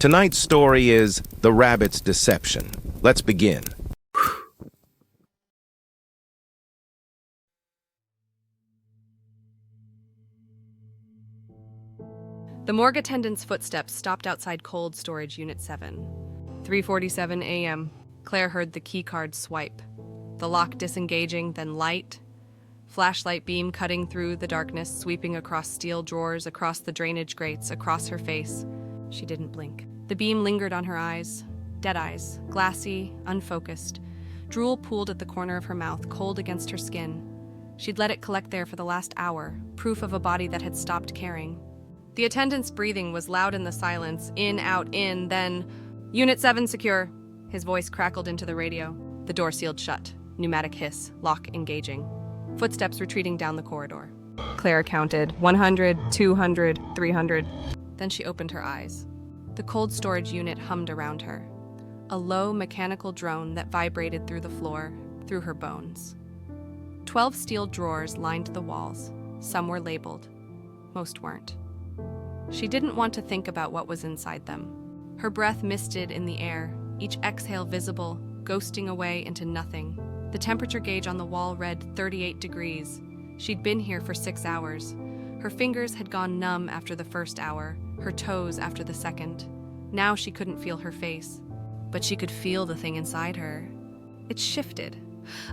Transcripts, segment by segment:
Tonight's story is The Rabbit's Deception. Let's begin. The morgue attendant's footsteps stopped outside cold storage unit 7. 3:47 a.m. Claire heard the keycard swipe. The lock disengaging, then light. Flashlight beam cutting through the darkness, sweeping across steel drawers, across the drainage grates, across her face. She didn't blink. The beam lingered on her eyes. Dead eyes, glassy, unfocused. Drool pooled at the corner of her mouth, cold against her skin. She'd let it collect there for the last hour, proof of a body that had stopped caring. The attendant's breathing was loud in the silence, in, out, in, then, Unit 7 secure. His voice crackled into the radio. The door sealed shut. Pneumatic hiss, lock engaging. Footsteps retreating down the corridor. Claire counted 100, 200, 300. Then she opened her eyes. The cold storage unit hummed around her. A low mechanical drone that vibrated through the floor, through her bones. 12 steel drawers lined the walls. Some were labeled. Most weren't. She didn't want to think about what was inside them. Her breath misted in the air, each exhale visible, ghosting away into nothing. The temperature gauge on the wall read 38 degrees. She'd been here for 6 hours. Her fingers had gone numb after the first hour, her toes after the second. Now she couldn't feel her face, but she could feel the thing inside her. It shifted.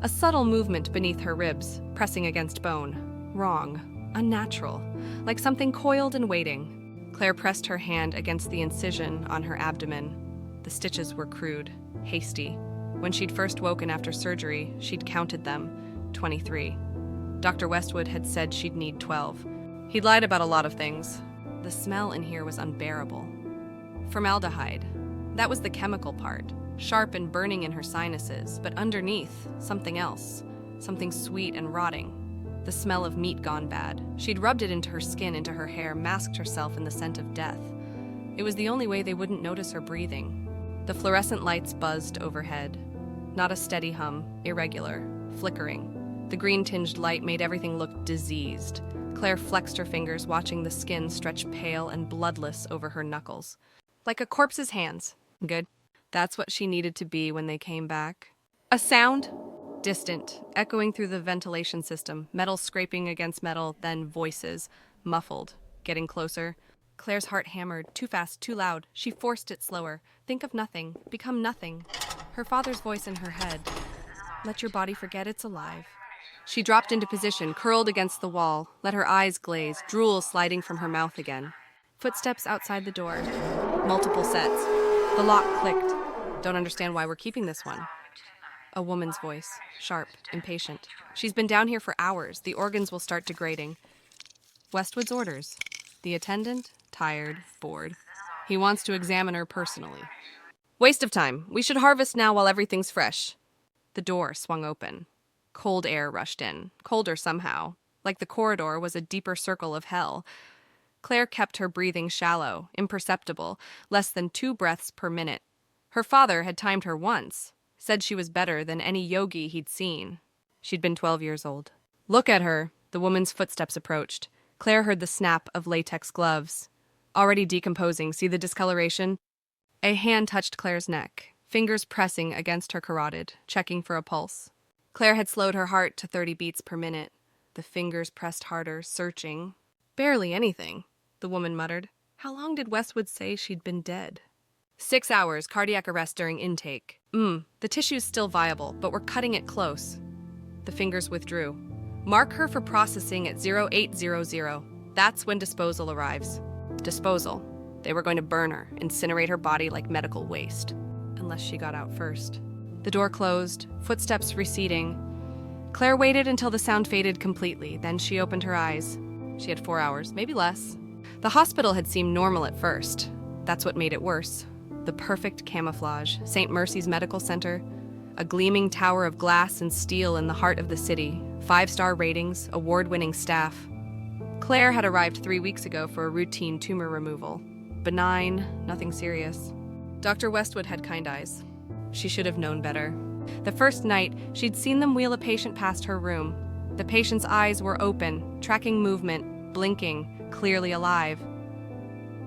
A subtle movement beneath her ribs, pressing against bone. Wrong. Unnatural. Like something coiled and waiting. Claire pressed her hand against the incision on her abdomen. The stitches were crude, hasty. When she'd first woken after surgery, she'd counted them, 23. Dr. Westwood had said she'd need 12. He'd lied about a lot of things. The smell in here was unbearable. Formaldehyde. That was the chemical part, sharp and burning in her sinuses, but underneath, something else, something sweet and rotting. The smell of meat gone bad. She'd rubbed it into her skin, into her hair, masked herself in the scent of death. It was the only way they wouldn't notice her breathing. The fluorescent lights buzzed overhead. Not a steady hum, irregular, flickering. The green-tinged light made everything look diseased. Claire flexed her fingers, watching the skin stretch pale and bloodless over her knuckles. Like a corpse's hands. Good. That's what she needed to be when they came back. A sound? Distant, echoing through the ventilation system, metal scraping against metal, then voices, muffled, getting closer. Claire's heart hammered, too fast, too loud. She forced it slower. Think of nothing, become nothing. Her father's voice in her head. Let your body forget it's alive. She dropped into position, curled against the wall, let her eyes glaze, drool sliding from her mouth again. Footsteps outside the door. Multiple sets. The lock clicked. Don't understand why we're keeping this one. A woman's voice, sharp, impatient. She's been down here for hours. The organs will start degrading. Westwood's orders. The attendant, tired, bored. He wants to examine her personally. Waste of time. We should harvest now while everything's fresh. The door swung open. Cold air rushed in, colder somehow, like the corridor was a deeper circle of hell. Claire kept her breathing shallow, imperceptible, less than 2 breaths per minute. Her father had timed her once. Said she was better than any yogi he'd seen. She'd been 12 years old. Look at her, the woman's footsteps approached. Claire heard the snap of latex gloves. Already decomposing, see the discoloration? A hand touched Claire's neck, fingers pressing against her carotid, checking for a pulse. Claire had slowed her heart to 30 beats per minute. The fingers pressed harder, searching. Barely anything, the woman muttered. How long did Westwood say she'd been dead? 6 hours, cardiac arrest during intake. The tissue's still viable, but we're cutting it close. The fingers withdrew. Mark her for processing at 0800. That's when disposal arrives. Disposal. They were going to burn her, incinerate her body like medical waste. Unless she got out first. The door closed, footsteps receding. Claire waited until the sound faded completely, then she opened her eyes. She had 4 hours, maybe less. The hospital had seemed normal at first. That's what made it worse. The perfect camouflage, St. Mercy's Medical Center, a gleaming tower of glass and steel in the heart of the city, 5-star ratings, award-winning staff. Claire had arrived 3 weeks ago for a routine tumor removal. Benign, nothing serious. Dr. Westwood had kind eyes. She should have known better. The first night, she'd seen them wheel a patient past her room. The patient's eyes were open, tracking movement, blinking, clearly alive.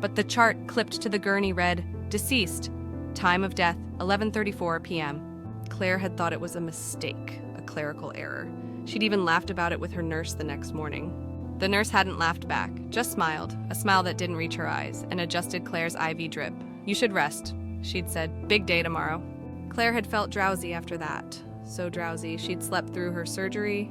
But the chart clipped to the gurney read, Deceased. Time of death, 11:34 p.m. Claire had thought it was a mistake, a clerical error. She'd even laughed about it with her nurse the next morning. The nurse hadn't laughed back, just smiled, a smile that didn't reach her eyes, and adjusted Claire's IV drip. "You should rest," she'd said. "Big day tomorrow." Claire had felt drowsy after that. So drowsy, she'd slept through her surgery,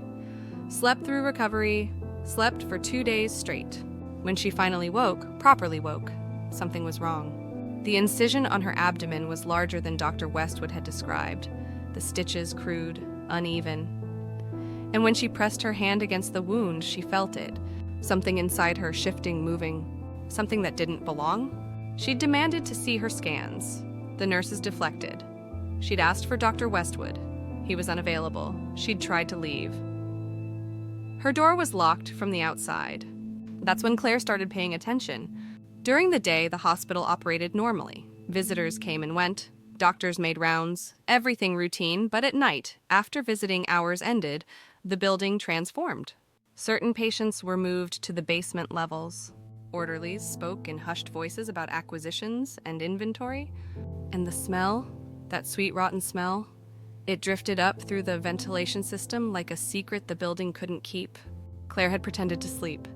slept through recovery, slept for 2 days straight. When she finally woke, properly woke, something was wrong. The incision on her abdomen was larger than Dr. Westwood had described, the stitches crude, uneven. And when she pressed her hand against the wound, she felt it, something inside her shifting, moving, something that didn't belong. She'd demanded to see her scans. The nurses deflected. She'd asked for Dr. Westwood. He was unavailable. She'd tried to leave. Her door was locked from the outside. That's when Claire started paying attention. During the day, the hospital operated normally. Visitors came and went. Doctors made rounds. Everything routine, but at night, after visiting hours ended, the building transformed. Certain patients were moved to the basement levels. Orderlies spoke in hushed voices about acquisitions and inventory. And the smell, that sweet rotten smell, it drifted up through the ventilation system like a secret the building couldn't keep. Claire had pretended to sleep.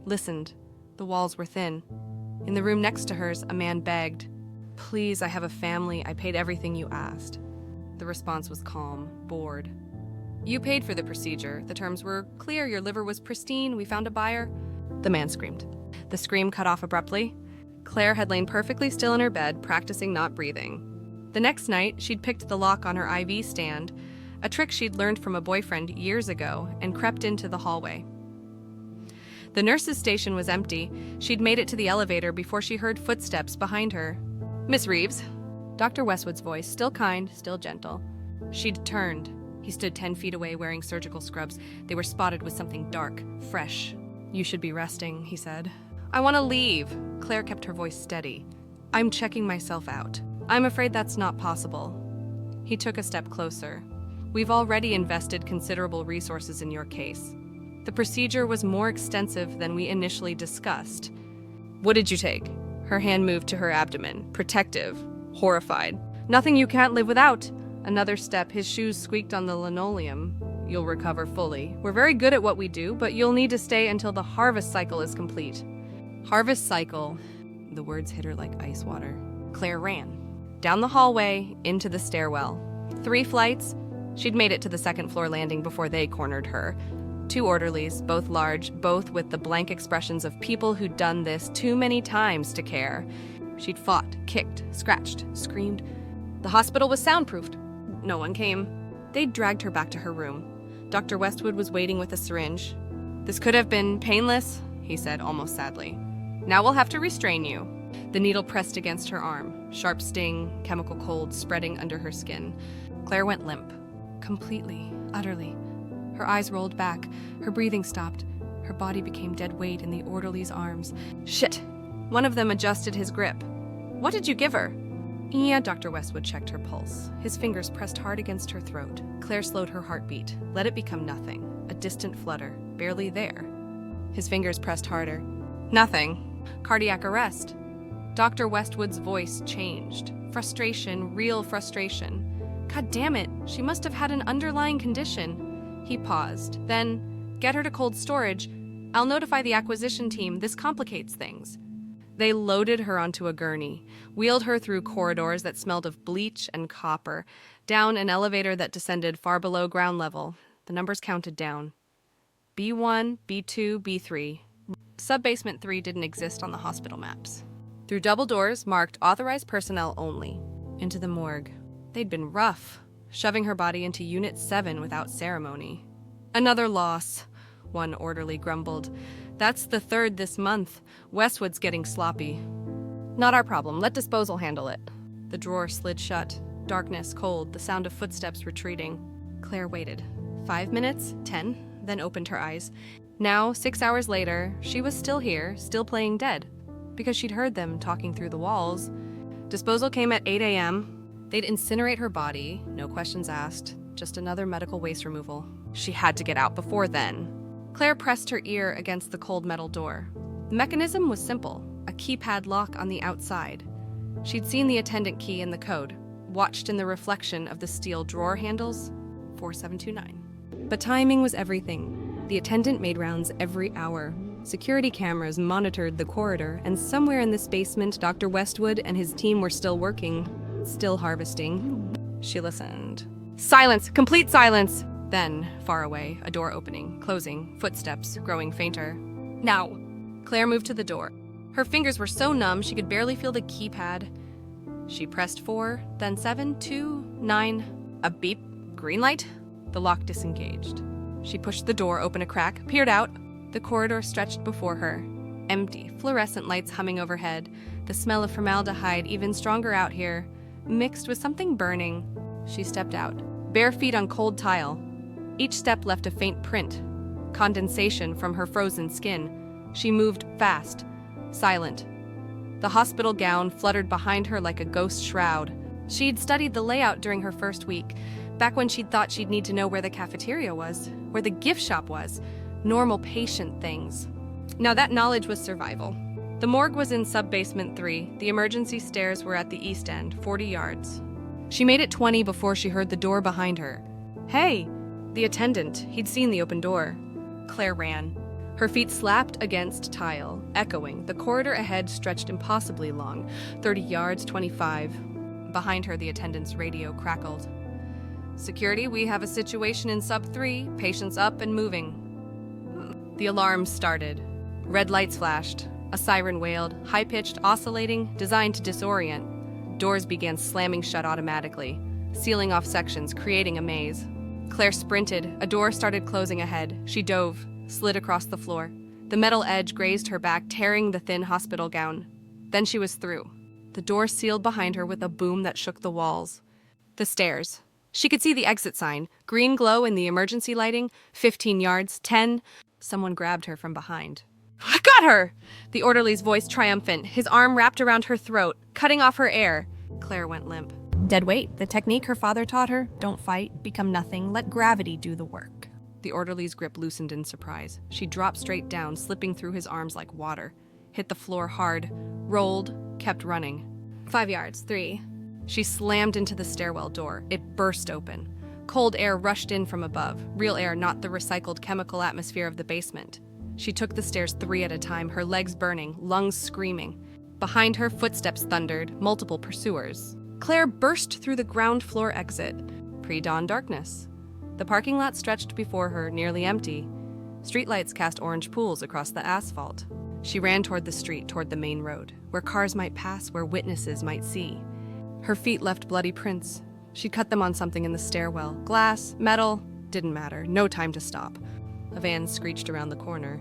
Listened. The walls were thin. In the room next to hers, a man begged, "Please, I have a family. I paid everything you asked." The response was calm, bored. "You paid for the procedure. The terms were clear. Your liver was pristine. We found a buyer." The man screamed. The scream cut off abruptly. Claire had lain perfectly still in her bed, practicing not breathing. The next night, she'd picked the lock on her IV stand, a trick she'd learned from a boyfriend years ago, and crept into the hallway. The nurse's station was empty. She'd made it to the elevator before she heard footsteps behind her. "Miss Reeves." Dr. Westwood's voice, still kind, still gentle. She'd turned. He stood 10 feet away wearing surgical scrubs. They were spotted with something dark, fresh. "You should be resting," he said. "I want to leave." Claire kept her voice steady. "I'm checking myself out." "I'm afraid that's not possible." He took a step closer. "We've already invested considerable resources in your case. The procedure was more extensive than we initially discussed." "What did you take?" Her hand moved to her abdomen, protective, horrified. "Nothing you can't live without." Another step, his shoes squeaked on the linoleum. "You'll recover fully. We're very good at what we do, but you'll need to stay until the harvest cycle is complete." Harvest cycle. The words hit her like ice water. Claire ran. Down the hallway, into the stairwell. 3 flights. She'd made it to the second-floor landing before they cornered her. 2 orderlies, both large, both with the blank expressions of people who'd done this too many times to care. She'd fought, kicked, scratched, screamed. The hospital was soundproofed. No one came. They'd dragged her back to her room. Dr. Westwood was waiting with a syringe. "This could have been painless," he said, almost sadly. "Now we'll have to restrain you." The needle pressed against her arm. Sharp sting, chemical cold spreading under her skin. Claire went limp. Completely, utterly. Her eyes rolled back. Her breathing stopped. Her body became dead weight in the orderly's arms. "Shit!" One of them adjusted his grip. "What did you give her?" "Yeah," Dr. Westwood checked her pulse. His fingers pressed hard against her throat. Claire slowed her heartbeat, let it become nothing, a distant flutter, barely there. His fingers pressed harder. "Nothing. Cardiac arrest." Dr. Westwood's voice changed. Frustration, real frustration. God damn it, she must have had an underlying condition. He paused. Then, "Get her to cold storage. I'll notify the acquisition team. This complicates things." They loaded her onto a gurney, wheeled her through corridors that smelled of bleach and copper, down an elevator that descended far below ground level. The numbers counted down. B1, B2, B3. Sub-basement 3 didn't exist on the hospital maps. Through double doors marked authorized personnel only. Into the morgue. They'd been rough, shoving her body into Unit 7 without ceremony. "Another loss," one orderly grumbled. "That's the 3rd this month. Westwood's getting sloppy." "Not our problem. Let disposal handle it." The drawer slid shut. Darkness, cold, the sound of footsteps retreating. Claire waited. 5 minutes, 10, then opened her eyes. Now, 6 hours later, she was still here, still playing dead, because she'd heard them talking through the walls. Disposal came at 8 a.m. They'd incinerate her body, no questions asked, just another medical waste removal. She had to get out before then. Claire pressed her ear against the cold metal door. The mechanism was simple, a keypad lock on the outside. She'd seen the attendant key in the code, watched in the reflection of the steel drawer handles, 4729. But timing was everything. The attendant made rounds every hour. Security cameras monitored the corridor, and somewhere in this basement, Dr. Westwood and his team were still working, still harvesting. She listened. Silence! Complete silence! Then, far away, a door opening, closing, footsteps growing fainter. Now! Claire moved to the door. Her fingers were so numb she could barely feel the keypad. She pressed 4, then 7, 2, 9. A beep. Green light? The lock disengaged. She pushed the door open a crack, peered out. The corridor stretched before her. Empty, fluorescent lights humming overhead. The smell of formaldehyde, even stronger out here, mixed with something burning. She stepped out, bare feet on cold tile. Each step left a faint print, condensation from her frozen skin. She moved fast, silent. The hospital gown fluttered behind her like a ghost shroud. She'd studied the layout during her first week, back when she'd thought she'd need to know where the cafeteria was, where the gift shop was, normal patient things. Now that knowledge was survival. The morgue was in sub-basement 3. The emergency stairs were at the east end, 40 yards. She made it 20 before she heard the door behind her. Hey! The attendant. He'd seen the open door. Claire ran. Her feet slapped against tile, echoing. The corridor ahead stretched impossibly long, 30 yards, 25. Behind her, the attendant's radio crackled. Security, we have a situation in sub 3. Patients up and moving. The alarm started. Red lights flashed. A siren wailed, high-pitched, oscillating, designed to disorient. Doors began slamming shut automatically, sealing off sections, creating a maze. Claire sprinted. A door started closing ahead. She dove, slid across the floor. The metal edge grazed her back, tearing the thin hospital gown. Then she was through. The door sealed behind her with a boom that shook the walls. The stairs. She could see the exit sign, green glow in the emergency lighting, 15 yards, 10. Someone grabbed her from behind. I got her! The orderly's voice triumphant, his arm wrapped around her throat, cutting off her air. Claire went limp. Dead weight, the technique her father taught her. Don't fight, become nothing, let gravity do the work. The orderly's grip loosened in surprise. She dropped straight down, slipping through his arms like water. Hit the floor hard, rolled, kept running. 5 yards, 3. She slammed into the stairwell door. It burst open. Cold air rushed in from above. Real air, not the recycled chemical atmosphere of the basement. She took the stairs 3 at a time, her legs burning, lungs screaming. Behind her, footsteps thundered, multiple pursuers. Claire burst through the ground floor exit. Pre-dawn darkness. The parking lot stretched before her, nearly empty. Streetlights cast orange pools across the asphalt. She ran toward the street, toward the main road, where cars might pass, where witnesses might see. Her feet left bloody prints. She'd cut them on something in the stairwell. Glass, metal, didn't matter. No time to stop. A van screeched around the corner.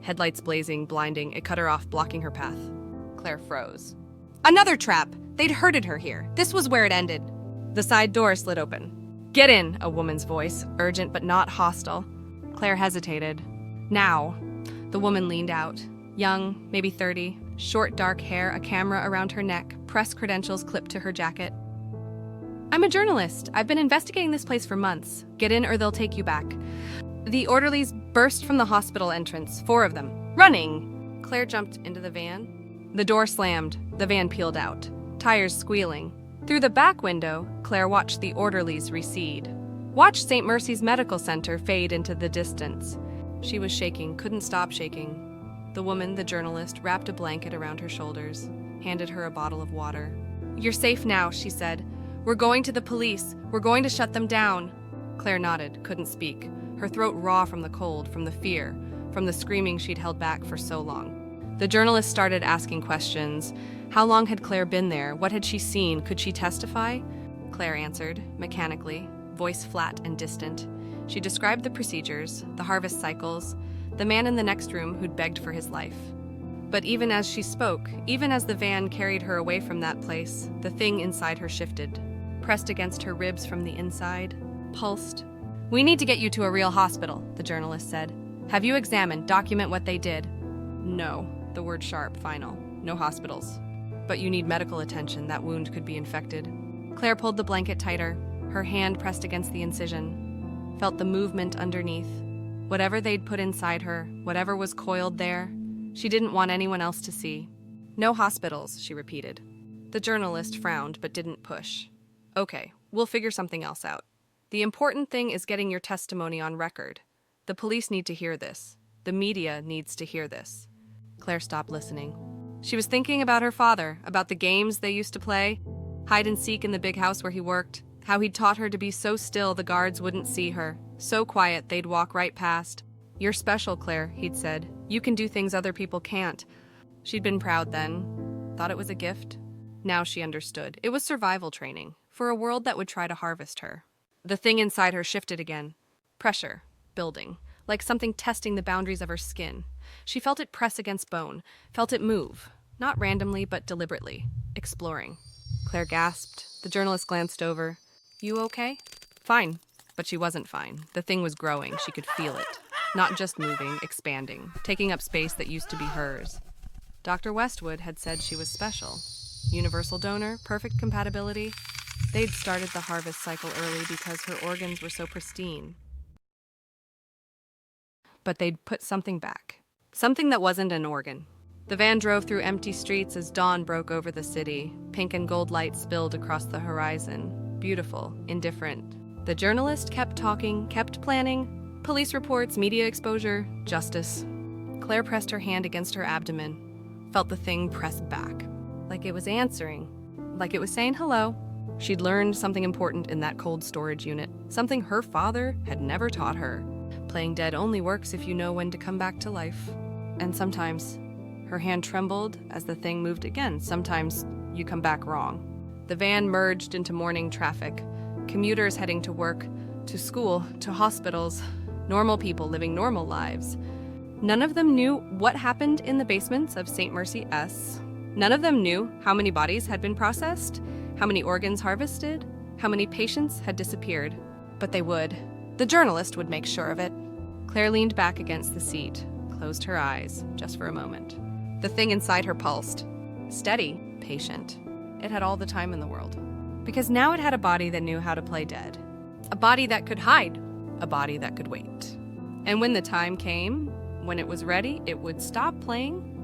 Headlights blazing, blinding, it cut her off, blocking her path. Claire froze. Another trap! They'd herded her here. This was where it ended. The side door slid open. Get in, a woman's voice, urgent but not hostile. Claire hesitated. Now. The woman leaned out. Young, maybe 30, short dark hair, a camera around her neck, press credentials clipped to her jacket. I'm a journalist. I've been investigating this place for months. Get in or they'll take you back. The orderlies burst from the hospital entrance, 4 of them, running. Claire jumped into the van. The door slammed. The van peeled out, tires squealing. Through the back window, Claire watched the orderlies recede. Watched St. Mercy's Medical Center fade into the distance. She was shaking, couldn't stop shaking. The woman, the journalist, wrapped a blanket around her shoulders, handed her a bottle of water. You're safe now, she said. We're going to the police. We're going to shut them down. Claire nodded, couldn't speak, her throat raw from the cold, from the fear, from the screaming she'd held back for so long. The journalist started asking questions. How long had Claire been there? What had she seen? Could she testify? Claire answered, mechanically, voice flat and distant. She described the procedures, the harvest cycles, the man in the next room who'd begged for his life. But even as she spoke, even as the van carried her away from that place, the thing inside her shifted, pressed against her ribs from the inside, pulsed. We need to get you to a real hospital, the journalist said. Have you examined, document what they did? No, the word sharp, final. No hospitals. But you need medical attention, that wound could be infected. Claire pulled the blanket tighter, her hand pressed against the incision, felt the movement underneath. Whatever they'd put inside her, whatever was coiled there, she didn't want anyone else to see. No hospitals, she repeated. The journalist frowned but didn't push. Okay, we'll figure something else out. The important thing is getting your testimony on record. The police need to hear this. The media needs to hear this. Claire stopped listening. She was thinking about her father, about the games they used to play, hide and seek in the big house where he worked, how he'd taught her to be so still the guards wouldn't see her, so quiet they'd walk right past. "You're special, Claire," he'd said. "You can do things other people can't." She'd been proud then, thought it was a gift. Now she understood. It was survival training for a world that would try to harvest her. The thing inside her shifted again. Pressure, building, like something testing the boundaries of her skin. She felt it press against bone, felt it move, not randomly but deliberately, exploring. Claire gasped. The journalist glanced over. "You okay?" "Fine." But she wasn't fine. The thing was growing. She could feel it. Not just moving, expanding, taking up space that used to be hers. Dr. Westwood had said she was special. Universal donor, perfect compatibility. They'd started the harvest cycle early because her organs were so pristine. But they'd put something back. Something that wasn't an organ. The van drove through empty streets as dawn broke over the city. Pink and gold lights spilled across the horizon. Beautiful, indifferent. The journalist kept talking, kept planning. Police reports, media exposure, justice. Claire pressed her hand against her abdomen, felt the thing press back. Like it was answering, like it was saying hello. She'd learned something important in that cold storage unit, something her father had never taught her. Playing dead only works if you know when to come back to life. And sometimes, her hand trembled as the thing moved again. Sometimes you come back wrong. The van merged into morning traffic. Commuters heading to work, to school, to hospitals. Normal people living normal lives. None of them knew what happened in the basements of St. Mercy S. None of them knew how many bodies had been processed, how many organs harvested, how many patients had disappeared. But they would. The journalist would make sure of it. Claire leaned back against the seat, closed her eyes, just for a moment. The thing inside her pulsed. Steady, patient. It had all the time in the world. Because now it had a body that knew how to play dead. A body that could hide. A body that could wait. And when the time came, when it was ready, it would stop playing